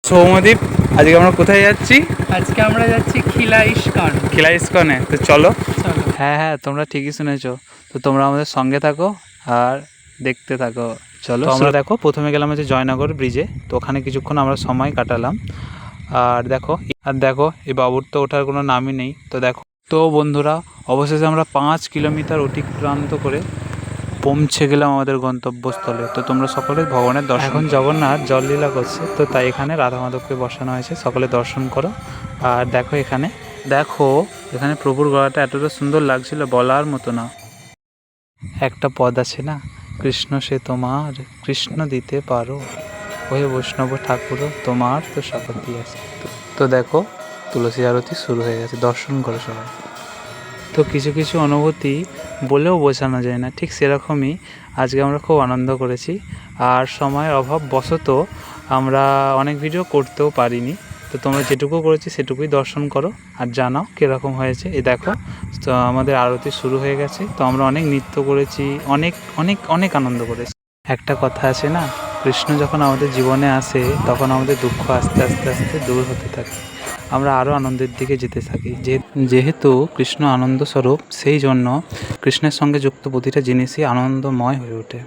সৌমদীপ, আজকে আমরা কোথায় যাচ্ছি? আজকে আমরা যাচ্ছি খিলা ইস্কন। খিলা ইস্কনে। তো চলো। চলো। হ্যাঁ, তোমরা ঠিকই শুনেছো। তো তোমরা আমাদের সঙ্গে থাকো আর দেখতে থাকো। চলো। তো আমরা দেখো প্রথমে গেলাম হচ্ছে জয়নগর ব্রিজে। তো ওখানে কিছুক্ষণ আমরা সময় কাটালাম। আর দেখো এই বাবুর তো ওঠার কোনো নামই নেই। তো দেখো, তো বন্ধুরা, অবশেষে আমরা 5 কিলোমিটার অতিক্রান্ত করে পৌঁছে গেলাম আমাদের গন্তব্যস্থলে। তো তোমরা সকলে ভগবানের দর্শন। এখন জগন্নাথ জললীলা করছে, তো তাই এখানে রাধা মাধবকে বসানো হয়েছে। সকলে দর্শন করো। আর দেখো এখানে প্রভুর গলাটা এতটা সুন্দর লাগছিল, বলার মতো না। একটা পদ আছে না, কৃষ্ণ সে তোমার কৃষ্ণ দিতে পারো, ওহে বৈষ্ণব ঠাকুর তোমার তো শপথই আছে। তো দেখো তুলসী আরতি শুরু হয়ে গেছে, দর্শন করো সবাই। তো কিছু কিছু অনুভূতি বলেও বোঝানো যায় না, ঠিক সেরকমই আজকে আমরা খুব আনন্দ করেছি। আর সময়ের অভাব বশত আমরা অনেক ভিডিও করতেও পারিনি। তো তোমরা যেটুকু করেছি সেটুকুই দর্শন করো আর জানাও কীরকম হয়েছে। এই দেখো, তো আমাদের আরতি শুরু হয়ে গেছে। তো আমরা অনেক নৃত্য করেছি, অনেক অনেক অনেক আনন্দ করেছি। একটা কথা আছে না, কৃষ্ণ যখন আমাদের জীবনে আসে তখন আমাদের দুঃখ আস্তে আস্তে আস্তে দূর হতে থাকে, আমরা আরও আনন্দের দিকে যেতে থাকি। যেহেতু কৃষ্ণ আনন্দ স্বরূপ, সেই জন্য কৃষ্ণের সঙ্গে যুক্ত প্রতিটা জিনিসই আনন্দময় হয়ে ওঠে।